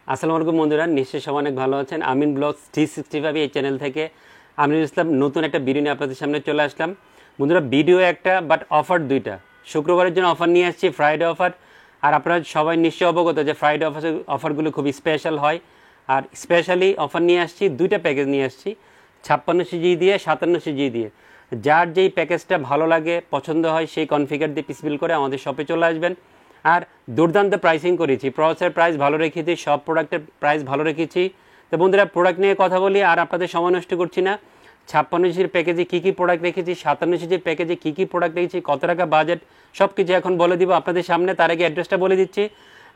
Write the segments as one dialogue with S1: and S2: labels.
S1: আসসালামু আলাইকুম বন্ধুরা, নিশ্চয়ই সবাই অনেক ভালো আছেন। আমিন ব্লগস 365 এই চ্যানেল থেকে আমিনুল ইসলাম নতুন একটা ভিডিও নিয়ে আপনাদের সামনে চলে আসলাম। বন্ধুরা, ভিডিও একটা বাট অফার দুইটা। শুক্রবারের জন্য অফার নিয়ে আসছি, ফ্রাইডে অফার। আর আপনারা সবাই নিশ্চয়ই অবগত যে ফ্রাইডে অফারগুলো খুবই স্পেশাল হয়। আর স্পেশালি অফার নিয়ে আসছি, দুইটা প্যাকেজ নিয়ে আসছি, 56 সিজি দিয়ে 57 সিজি দিয়ে। যার যেই প্যাকেজটা ভালো লাগে, পছন্দ হয়, সেই কনফিগার দিয়ে পিসিবিল করে আমাদের শপে চলে আসবেন। আর দুর্দান্ত প্রাইসিং করেছি, প্রসেসের প্রাইস ভালো রেখেছি, সব প্রোডাক্টের প্রাইস ভালো রেখেছি। তো বন্ধুরা, প্রোডাক্ট নিয়ে কথা বলি আর আপনাদের সময় নষ্ট করছি না। 56 সিজির প্যাকেজে কী কী প্রোডাক্ট রেখেছি, 57 সিজির প্যাকেজে কী কী প্রোডাক্ট রেখেছি, কত টাকা বাজেট, সব কিছু এখন বলে দিব আপনাদের সামনে। তার আগে অ্যাড্রেসটা বলে দিচ্ছি।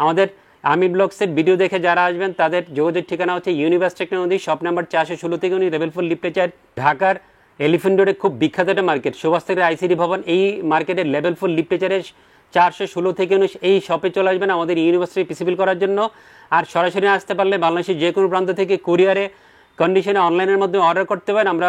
S1: আমাদের আমিন ব্লগসের ভিডিও দেখে যারা আসবেন তাদের যোগাযোগ ঠিকানা হচ্ছে ইউনিভার্স টেকনোলজি, শপ নাম্বার 416 থেকে লেভেল 4 লিফটে 4, ঢাকার এলিফেন্ট রোডে খুব বিখ্যাত একটা মার্কেট, সুভাষ থেকে আইসিডি ভবন। এই মার্কেটের লেভেল 4 লিফটে 416 থেকে 19 এই শপে চলে আসবেন আমাদের ইউনিভার্সিটি পিসিবিল করার জন্য। আর সরাসরি আসতে পারলে বাংলাদেশের যে কোনো প্রান্ত থেকে কুরিয়ারে কন্ডিশনে অনলাইনের মাধ্যমে অর্ডার করতে পারেন। আমরা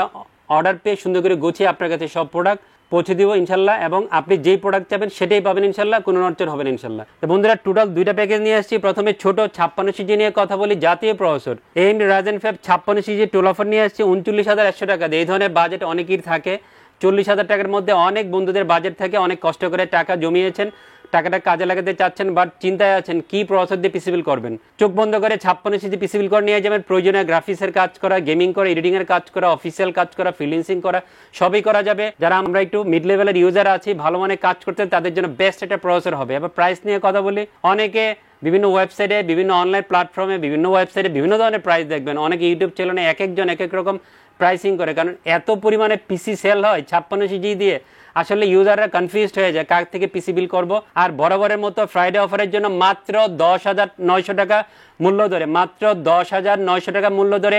S1: অর্ডার পেয়ে সুন্দর করে গুছিয়ে আপনার কাছে সব প্রোডাক্ট পৌঁছে দিব ইনশাল্লাহ, এবং আপনি যেই প্রোডাক্ট চাবেন সেটাই পাবেন ইনশাল্লাহ, কোনো নড়চড় হবে না ইনশাল্লাহ। তো বন্ধুরা, টোটাল দুইটা প্যাকেজ নিয়ে আসছি। প্রথমে ছোট 56 সিজি নিয়ে কথা বলি। জাতীয় processor AMD Ryzen 5 56 CG toll offer নিয়ে আসছি 39,100 টাকা দিয়ে। এই ধরনের বাজেট অনেকেই থাকে, 40,000 টাকার মধ্যে অনেক বন্ধুদের বাজেট থাকে, অনেক কষ্ট করে টাকা জমিয়েছেন, টাকাটা কাজে লাগাতে চাচ্ছেন, বাট চিন্তায় আছেন কি প্রসেসর দিয়ে পিসিবিল করবেন। চোখ বন্ধ করে 56 সিজি পিসিবিল করে নিয়ে যাবেন। প্রয়োজনীয় গ্রাফিক্সের কাজ করা, গেমিং করা, এডিটিং এর কাজ করা, অফিসিয়াল কাজ করা, ফ্রিল্যান্সিং করা, সবই করা যাবে। যারা আমরা একটু মিড লেভেলের ইউজার আছি, ভালো মানে কাজ করতে, তাদের জন্য বেস্ট একটা প্রসেসর হবে। এবার প্রাইস নিয়ে কথা বলি। অনেকে বিভিন্ন ওয়েবসাইটে, বিভিন্ন অনলাইন প্ল্যাটফর্মে, বিভিন্ন ওয়েবসাইটে বিভিন্ন ধরনের প্রাইস দেখবেন। অনেকে ইউটিউব চ্যানেলে এক একজন এক এক রকম প্রাইসিং করে, কারণ এত পরিমাণে পিসি সেল হয় 56 সিজি দিয়ে, আসলে ইউজাররা কনফিউজড হয়ে যায় কার থেকে পিসি বিল করবো। আর বরাবরের মতো ফ্রাইডে অফারের জন্য মাত্র 10,900 টাকা মূল্য ধরে, মাত্র 10,900 টাকা মূল্য ধরে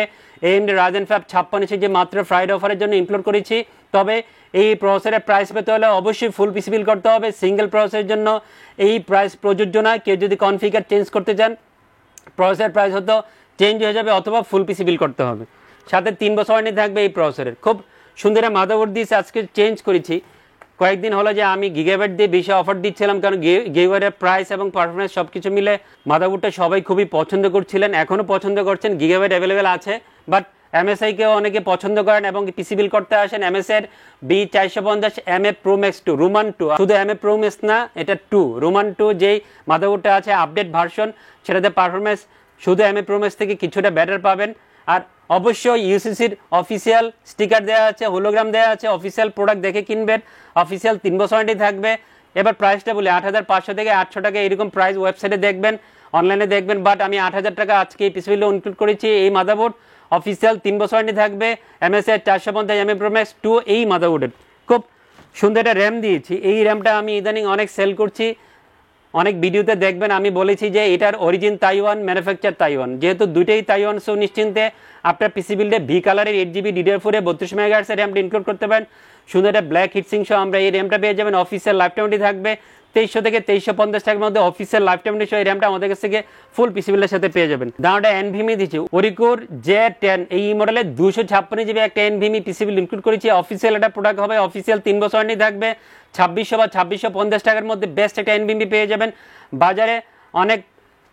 S1: AMD Ryzen 5 56 সিজি মাত্র ফ্রাইডে অফারের জন্য ইনক্লুড করেছি। তবে এই প্রসেসরের প্রাইস পেতে হলে অবশ্যই ফুল পিসি বিল করতে হবে। সিঙ্গেল প্রসেসরের জন্য এই প্রাইস প্রযোজ্য নয়। কেউ যদি কনফিগার চেঞ্জ করতে চান, প্রসেসরের প্রাইস হয়তো চেঞ্জ হয়ে যাবে, অথবা ফুল পিসি বিল করতে হবে। সাথে 3 বছর ওয়ারেন্টি থাকবে এই প্রসেসরের। খুব সুন্দর মাদারবোর্ড দিয়েছে, আজকে চেঞ্জ করেছি। কয়েকদিন হলো যে আমি গিগাবাইট দিয়ে বেশি অফার দিচ্ছিলাম, কারণ গিগাবাইটের প্রাইস এবং পারফরমেন্স সব কিছু মিলে মাদারবোর্ডটা সবাই খুবই পছন্দ করছিলেন, এখনও পছন্দ করছেন। গিগাবাইট অ্যাভেলেবেল আছে, বাট MSI-কেও অনেকে পছন্দ করেন এবং পিসি বিল করতে আসেন। MSI-এর B450 MA Pro Max 2 Roman 2, শুধু MA Pro Max না, এটা 2 রোমান 2 যেই মাদারবোর্ডটা আছে আপডেট ভার্সন, সেটাতে পারফরমেন্স শুধু MA Pro Max থেকে কিছুটা বেটার পাবেন। আর অবশ্যই ইউসিসির অফিসিয়াল স্টিকার দেওয়া আছে, হোলোগ্রাম দেওয়া আছে, অফিসিয়াল প্রোডাক্ট দেখে কিনবেন, অফিসিয়াল 3 বছর ওয়ারেন্টি থাকবে। এবার প্রাইসটা বলি, 8,500 থেকে 800 টাকা এরকম প্রাইস ওয়েবসাইটে দেখবেন, অনলাইনে দেখবেন, বাট আমি 8,000 টাকা আজকে এই পিসি বিলে ইনক্লুড করেছি। এই মাদারবোর্ড অফিসিয়াল 3 বছর ওয়ারেন্টি থাকবে। MSI 450 MA Pro Max 2 এই মাদারবোর্ডের খুব সুন্দর একটা র্যাম দিয়েছি। এই র্যামটা আমি ইদানিং অনেক সেল করছি, অনেক ভিডিওতে দেখবেন আমি বলেছি যে এটার অরিজিন তাইওয়ান, ম্যানুফ্যাকচার তাইওয়ান। যেহেতু দুইটাই তাইওয়ান, সো নিশ্চিন্তে আপনার পিসি বিল্ডে ভি কালারের 8GB DDR4 32 MHz র্যামটা ইনক্লুড করতে পারেন। সুন্দর একটা ব্ল্যাক হিটসিং সহ আমরা এই র্যামটা পেয়ে যাবেন। অফিসিয়াল লাইফ টাইমটি থাকবে 2300 থেকে 2350 টাকার মধ্যে। অফিসিয়াল লাইফ টাইমটি সহ এই র্যামটা আমাদের কাছ থেকে ফুল পিসি বিল্ডের সাথে পেয়ে যাবেন। দামটা NVMe দিচ্ছি, ওরিকোর Z10 এই মডেলের 256GB একটা NVMe পিসি বিল ইনক্লুড করেছি। অফিসিয়াল একটা প্রোডাক্ট হবে, অফিসিয়াল 3 বছর ওয়ারেন্টি থাকবে। 2600 বা 2650 টাকার মধ্যে বেস্ট একটা NVMe পেয়ে যাবেন। বাজারে অনেক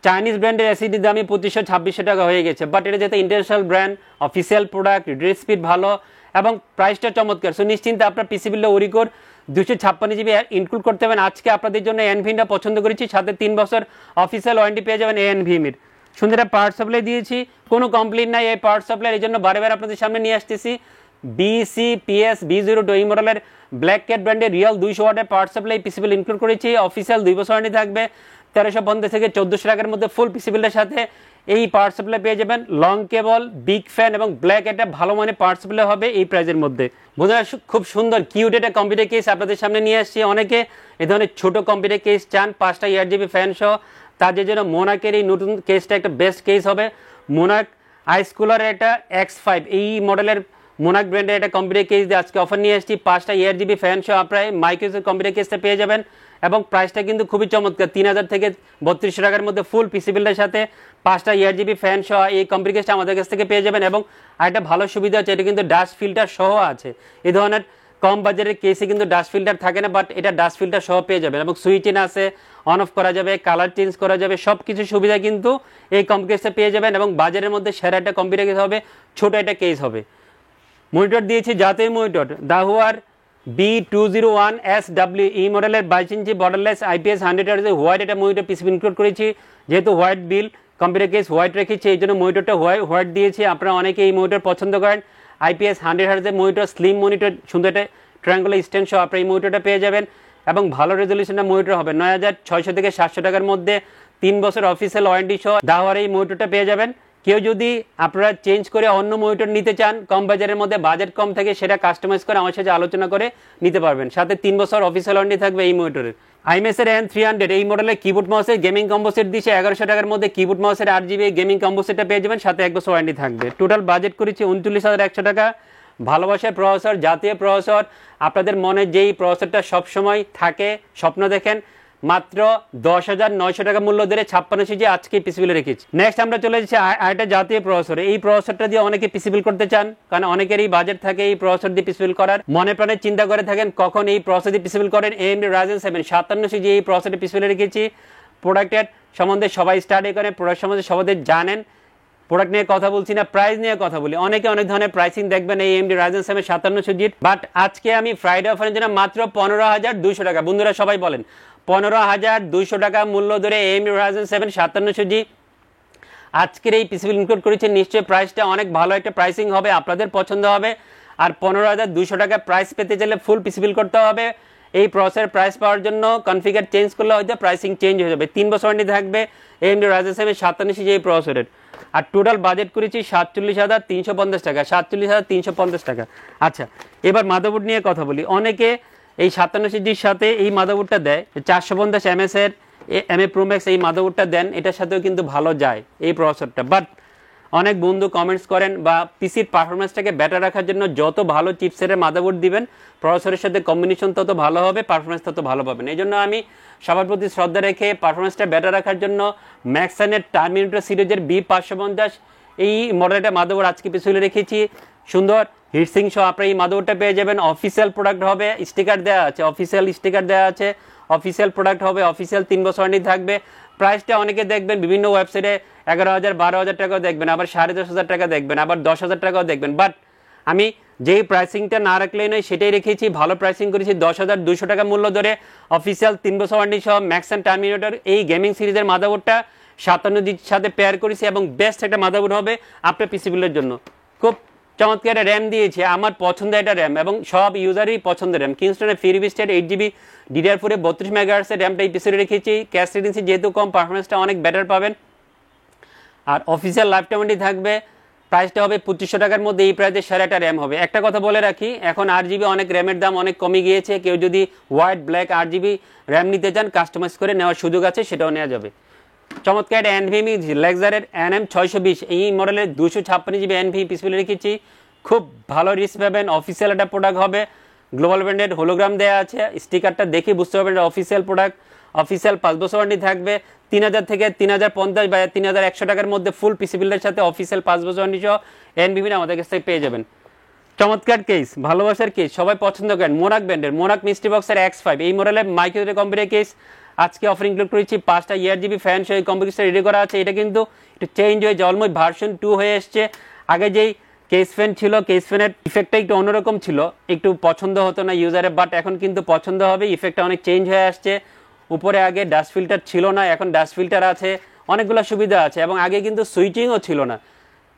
S1: চাইনিজ ব্র্যান্ডের SSD দামি 2500-2600 টাকা হয়ে গেছে, বাট এটা যেহেতু international brand, official product, read speed ভালো এবং প্রাইসটা চমৎকার, সো নিশ্চিন্তে আপনার পিসি বিলে ওরিকোর 256GB ইনক্লুড করতে পারেন। আজকে আপনাদের জন্য NVMe পছন্দ করেছি, সাথে 3 বছর অফিসিয়াল ওয়ারেন্টি পেয়ে যাবেন NVMe-র। সুন্দর একটা পাওয়ার সাপ্লাই দিয়েছি, কোনো কমপ্লেন নাই এই পাওয়ার সাপ্লাই, এই জন্য বারে আপনাদের সামনে নিয়ে আসতেছি। BCPS B02 এই মডেলের ব্ল্যাক ক্যাট ব্র্যান্ডের রিয়েল 200 ওয়াটের পাওয়ার সাপ্লাই পিসি বিল ইনক্লুড করেছি। অফিসিয়াল 2 বছর ওয়ারেন্টি থাকবে। 1350 থেকে 1400 টাকার মধ্যে ফুল পিসি বিলের সাথে এই পাওয়ার সাপ্লাই পেয়ে যাবেন। লং কেবল, বিগ ফ্যান এবং ব্ল্যাক একটা ভালো মানের পাওয়ার সাপ্লাই হবে এই প্রাইসের মধ্যে। বন্ধুরা, খুব সুন্দর কিউট একটা কম্পিউটার কেস আপনাদের সামনে নিয়ে আসছি। অনেকে এই ধরনের ছোট কম্পিউটার কেস চান, 5টা 8GB ফ্যান সহ, তাদের জন্য মোনাকের এই নতুন কেসটা একটা বেস্ট কেস হবে। মোনাক আইস কুলারের একটা X5 এই মডেলের মোনাক ব্র্যান্ডের একটা কম্পিউটার কেস দিয়ে আজকে অফার নিয়ে আসছি। 5টা 8GB ফ্যান সহ আপনারা মাইক্রোসফট কম্পিউটার কেসটা পেয়ে যাবেন, এবং প্রাইসটা কিন্তু খুবই চমৎকার, 3000 থেকে 3200 টাকার মধ্যে ফুল পিসি বিল্ডের সাথে 5টা 8GB ফ্যান সহ এই কম্পিউটার কেসটা আমাদের কাছ থেকে পেয়ে যাবেন। এবং আরেকটা ভালো সুবিধা হচ্ছে, এটা কিন্তু ডাস্ট ফিল্টার সহ আছে। এই ধরনের কম বাজারের কেসে কিন্তু ডাস্ট ফিল্টার থাকে না, বাট এটা ডাস্ট ফিল্টার সহ পেয়ে যাবেন এবং সুইচ ইন আছে, অন অফ করা যাবে, কালার চেঞ্জ করা যাবে, সব কিছু সুবিধা কিন্তু এই কম্পিউটারে পেয়ে যাবেন। এবং বাজারের মধ্যে সেরা একটা কম্পিউটার কেস হবে, ছোট একটা কেস হবে। মনিটর দিয়েছি জাতীয় মনিটর দাহুয়ার B201SW এই মডেলের 22 ইঞ্চি বর্ডারলেস IPS 100 Hz হোয়াইট একটা মনিটর পিসিবি ইনক্লুড করেছি। যেহেতু হোয়াইট বিল কম্পিউটার কেস হোয়াইট রেখেছি, এই জন্য মনিটরটা হোয়াইট দিয়েছি। আপনারা অনেকে এই মনিটর পছন্দ করেন। IPS 100 Hz monitor, slim monitor, সুন্দর একটা ট্রায়াঙ্গুলার স্ট্যান্ড সহ আপনারা এই মনিটরটা পেয়ে যাবেন এবং ভালো রেজলিউশনের মনিটর হবে। 9600 থেকে 700 টাকার মধ্যে 3 বছর অফিসিয়াল ওয়ারেন্টি সহ দাহুয়ার এই মনিটরটা পেয়ে যাবেন। কেউ যদি আপনারা চেঞ্জ করে অন্য মনিটর নিতে চান কম বাজারের মধ্যে, বাজেট কম থাকে, সেটা কাস্টমাইজ করে আমার সাথে আলোচনা করে নিতে পারবেন। সাথে 3 বছর অফিসিয়াল ওয়ারেন্টি থাকবে এই মনিটরের। আইএমএস-এর N300 এই মডেলের কিবোর্ড মাউসের গেমিং কম্বো সেট দিয়েছে 1100 টাকার মধ্যে। কিবোর্ড মাউসের 8GB গেমিং কম্বো সেটটা পেয়ে যাবেন, সাথে 1 বছর ওয়ারেন্টি থাকবে। টোটাল বাজেট করেছি 39,100 টাকা। ভালোবাসার প্রসেসর, জাতীয় প্রসেসর, আপনাদের মনে যেই প্রসেসরটা সবসময় থাকে, স্বপ্ন দেখেন, মাত্র 10,900 টাকা মূল্য ধরে 56 সিজি আজকে পিসিবিল রেখেছি। নেক্সট আমরা চলে যাচ্ছি আরেকটা জাতীয় প্রসেসর। এই প্রসেসরটা দিয়ে অনেকে পিসিবিল করতে চান, কারণ অনেকেরই বাজেট থাকে এই প্রসেসর দিয়ে পিসিবিল করার, মনে প্রাণে চিন্তা করে থাকেন কখন এই প্রসেসর দিয়ে পিসিবিল করেন। AMD Ryzen 7 57 সিজি এই প্রসেসর পিসিবিল রেখেছি। প্রোডাক্টের সম্বন্ধে সবাই স্টাডি করেন, প্রোডাক্ট সম্বন্ধে সবাই জানেন। প্রোডাক্ট নিয়ে কথা বলছি না, প্রাইস নিয়ে কথা বলি। অনেকে অনেক ধরনের প্রাইসিং দেখবেন এই AMD Ryzen 7 57 সিজির, বাট আজকে আমি ফ্রাইডে অফারের জন্য মাত্র 15,200 টাকা। বন্ধুরা সবাই বলেন 15,200 টাকা মূল্য ধরে AMD Ryzen 7 57 সিজি আজকের এই পিসিবি ইনক্লুড করেছে। নিশ্চয়ই প্রাইসটা অনেক ভালো একটা প্রাইসিং হবে, আপনাদের পছন্দ হবে। আর 15,200 টাকা প্রাইস পেতে চাইলে ফুল পিসিবিল করতে হবে। এই প্রসেসর প্রাইস পাওয়ার জন্য কনফিগার চেঞ্জ করলে হয়তো প্রাইসিং চেঞ্জ হয়ে যাবে। 3 বছর ওয়ারেন্টি থাকবে AMD Ryzen 7 57 সিজি এই প্রসেসরের। আর টোটাল বাজেট করেছি 47,350 টাকা, 47,350 টাকা। আচ্ছা, এবার মাদারবোর্ড নিয়ে কথা বলি। অনেকে এই 57 সিজির সাথে এই মাদারবোর্ডটা দেয়, 450 MS এর MA Pro Max এই মাদারবোর্ডটা দেন, এটার সাথেও কিন্তু ভালো যায় এই প্রসেসরটা। বাট অনেক বন্ধু কমেন্টস করেন বা পিসির পারফরমেন্সটাকে বেটার রাখার জন্য যত ভালো চিপসেটের মাদারবোর্ড দিবেন প্রসেসরের সাথে কম্বিনেশন তত ভালো হবে, পারফরমেন্স তত ভালো পাবেন। এই জন্য আমি সবার প্রতি শ্রদ্ধা রেখে পারফরমেন্সটা বেটার রাখার জন্য ম্যাক্সানের টার্মিনেটর সিরিজের B550 এই মডেলটা মাদারবোর্ড আজকে পিছনে রেখেছি। সুন্দর হিটসিং সহ আপনারা এই মাদারবোর্ডটা পেয়ে যাবেন। অফিসিয়াল প্রোডাক্ট হবে, স্টিকার দেওয়া আছে, অফিসিয়াল স্টিকার দেওয়া আছে, অফিসিয়াল প্রোডাক্ট হবে, অফিসিয়াল 3 বছর ওয়ারেন্টি থাকবে। প্রাইসটা অনেকে দেখবেন বিভিন্ন ওয়েবসাইটে 11,000 12,000 টাকাও দেখবেন, আবার 10,500 টাকা দেখবেন, আবার 10,000 টাকাও দেখবেন। বাট আমি যেই প্রাইসিংটা না রাখলেই নয় সেটাই রেখেছি, ভালো প্রাইসিং করেছি 10,200 টাকা মূল্য ধরে। অফিসিয়াল 3 বছর ওয়ারেন্টি সহ ম্যাক্সান টার্মিনেটর এই গেমিং সিরিজের মাদারবোর্ডটা 57 জির সাথে পেয়ার করেছি এবং বেস্ট একটা মাদারবোর্ড হবে আপনার পিসিবিলের জন্য। খুব চমৎকার একটা র্যাম দিয়েছে, আমার পছন্দের একটা র্যাম এবং সব ইউজারই পছন্দের র্যাম। কিংস্টনের ফ্রিবিস্টেড 8GB DDR4 32 মেগাহার্টজের র্যামটা এই পিসিতে রেখেছি। ক্যাশ রেডিয়েন্সি যেহেতু কম, পারফরমেন্সটা অনেক বেটার পাবেন। আর অফিসিয়াল লাইফ টাইম ওয়ারেন্টি থাকবে। প্রাইসটা হবে 2500 টাকার মধ্যে, এই প্রাইসে সেরা একটা র্যাম হবে। একটা কথা বলে রাখি, এখন 8GB অনেক র্যামের দাম অনেক কমে গিয়েছে। কেউ যদি হোয়াইট ব্ল্যাক 8GB র্যাম নিতে চান কাস্টমাইজ করে নেওয়ার সুযোগ আছে, সেটাও নেওয়া যাবে। চমৎকার একটা NVMe লেক্সারের NM620 এই মডেলের 256GB NVMe পিসিবি রেখেছি। খুব ভালো রিস্ক পাবেন, অফিসিয়াল একটা প্রোডাক্ট হবে, গ্লোবাল ব্র্যান্ডেড হোলোগ্রাম দেওয়া আছে। স্টিকারটা দেখে বুঝতে পারবেন এটা অফিসিয়াল প্রোডাক্ট। অফিসিয়াল 5 বছর ওয়ারেন্টি থাকবে। 3,000 থেকে 3,050 বা 3,100 টাকার মধ্যে ফুল পিসিবিলের সাথে অফিসিয়াল 5 বছর ওয়ারেন্টি সহ NVMe আমাদের কাছ থেকে পেয়ে যাবেন। চমৎকার কেস, ভালোবাসার কেস, সবাই পছন্দ করেন। মোনাক ব্র্যান্ডের মোনাক মিস্ট্রি বক্সের X5 এই মডেলের মাইক্রোওয়েভ কম্পিউটার কেস আজকে অফার ইনক্লুড করেছি। 5টা ERGB ফ্যান সহ এই কম্পিউটার রেডি করা আছে। এটা কিন্তু একটু চেঞ্জ হয়েছে, অলমোস্ট ভার্সন 2 হয়ে এসছে। আগে যেই কেস ফ্যান ছিল, কেস ফ্যানের ইফেক্টটা একটু অন্যরকম ছিল, একটু পছন্দ হতো না ইউজারের, বাট এখন কিন্তু পছন্দ হবে। ইফেক্টটা অনেক চেঞ্জ হয়ে আসছে। উপরে আগে ডাস্ট ফিল্টার ছিল না, এখন ডাস্ট ফিল্টার আছে, অনেকগুলো সুবিধা আছে। এবং আগে কিন্তু সুইচিংও ছিল না,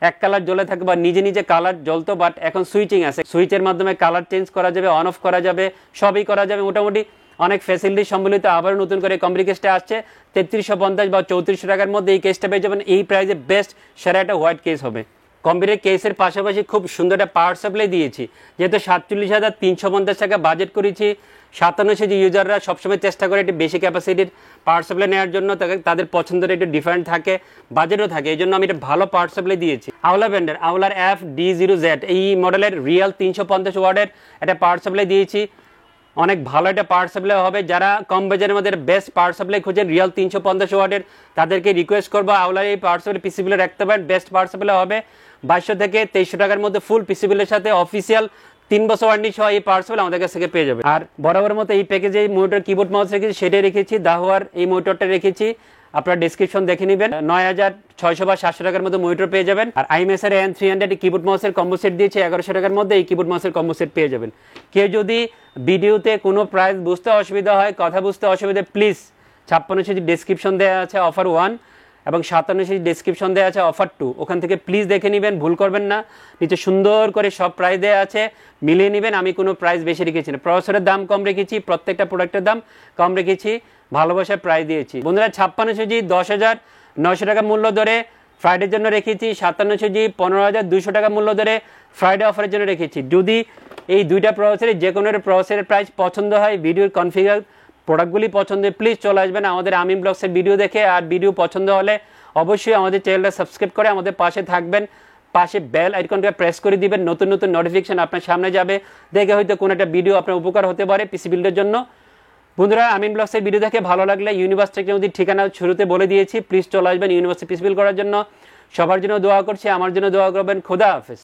S1: এক কালার জ্বলে থাকে বা নিজে নিজে কালার জ্বলতো, বাট এখন সুইচিং আছে। সুইচের মাধ্যমে কালার চেঞ্জ করা যাবে, অন অফ করা যাবে, সবই করা যাবে। মোটামুটি অনেক ফ্যাসিলিটি সম্বলিত আবার নতুন করে কম্পিউটার কেসটা আসছে। 3350 বা 3400 টাকার মধ্যে এই কেসটা পেয়ে যাবেন। এই প্রাইসে বেস্ট সেরা একটা হোয়াইট কেস হবে। কম্পিউটার কেসের পাশাপাশি খুব সুন্দর একটা পাওয়ার সাপ্লাই দিয়েছি। যেহেতু 47,350 টাকা বাজেট করেছি, 57 সিজি ইউজাররা সবসময় চেষ্টা করে একটু বেশি ক্যাপাসিটির পাওয়ার সাপ্লাই নেওয়ার জন্য, তাদের পছন্দের একটু ডিফারেন্ট থাকে, বাজেটও থাকে। এই জন্য আমি একটা ভালো পাওয়ার সাপ্লাই দিয়েছি। আওলা ব্র্যান্ডের আওলার FD0Z এই মডেলের রিয়েল 350 ওয়াটের একটা পাওয়ার সাপ্লাই দিয়েছি। অনেক ভালো একটা পাওয়ার সাপ্লাই হবে। যারা কম বাজারের মধ্যে বেস্ট পাওয়ার সাপ্লাই খুঁজেন রিয়েল 350 ওয়াটের, তাদেরকে রিকোয়েস্ট করবো আওলার এই পাওয়ার সাপ্লাই পিসিবিলে রাখতে পারেন। বেস্ট পাওয়ার সাপ্লাই হবে। 2200 থেকে 2300 টাকার মধ্যে ফুল পিসিবিলের সাথে অফিসিয়াল 3 বছর ওয়ারেন্টি সহ এই পার্সেল আমাদের কাছ থেকে পেয়ে যাবেন। আর বরাবর মতো এই প্যাকেজে এই মনিটর কিবোর্ড মাউস রেখেছি, সেটাই রেখেছি। দাহুয়ার এই মনিটরটা রেখেছি, আপনারা ডেসক্রিপশন দেখে নেবেন। 9600 বা 700 টাকার মধ্যে মনিটর পেয়ে যাবেন। আর আইএমএসআর N300 কিবোর্ড মাউসের কম্বো সেট দিয়েছে 1100 টাকার মধ্যে, এই কিবোর্ড মাউসের কম্বো সেট পেয়ে যাবেন। কেউ যদি ভিডিওতে কোনো প্রাইস বুঝতে অসুবিধা হয়, কথা বুঝতে অসুবিধা, প্লিজ 56 ডেসক্রিপশন দেওয়া আছে অফার 1 এবং 57 ডেসক্রিপশন দেওয়া আছে অফার 2, ওখান থেকে প্লিজ দেখে নেবেন, ভুল করবেন না। নিচে সুন্দর করে সব প্রাইস দেওয়া আছে, মিলিয়ে নেবেন। আমি কোনো প্রাইস বেশি রেখেছি না, প্রসেসরের দাম কম রেখেছি, প্রত্যেকটা প্রোডাক্টের দাম কম রেখেছি, ভালোবাসায় প্রাইস দিয়েছি। বন্ধুরা 56 10,900 টাকা মূল্য ধরে ফ্রাইডের জন্য রেখেছি, 57 15,200 টাকা মূল্য ধরে ফ্রাইডে অফারের জন্য রেখেছি। যদি এই দুইটা প্রসেসরের যে কোনো প্রসেসরের প্রাইস পছন্দ হয়, ভিডিওর কনফিগার প্রোডাক্টগুলি পছন্দ, প্লিজ চলে আসবেন আমাদের আমিন ব্লগসের ভিডিও দেখে। আর ভিডিও পছন্দ হলে অবশ্যই আমাদের চ্যানেলটা সাবস্ক্রাইব করে আমাদের পাশে থাকবেন, পাশে বেল আইকনটা প্রেস করে দিবেন, নতুন নতুন নোটিফিকেশন আপনার সামনে যাবে, দেখে হয়তো কোনো একটা ভিডিও আপনার উপকার হতে পারে পিসি বিল্ডের জন্য। বন্ধুরা আমিন ব্লগসের ভিডিও দেখে ভালো লাগলে ইউনিভার্স টেকনোলজির ঠিকানা শুরুতে বলে দিয়েছি, প্লিজ চলে আসবেন ইউনিভার্সে পিসি বিল্ড করার জন্য। সবার জন্য দোয়া করছি, আমার জন্য দোয়া করবেন। খোদা হাফেজ।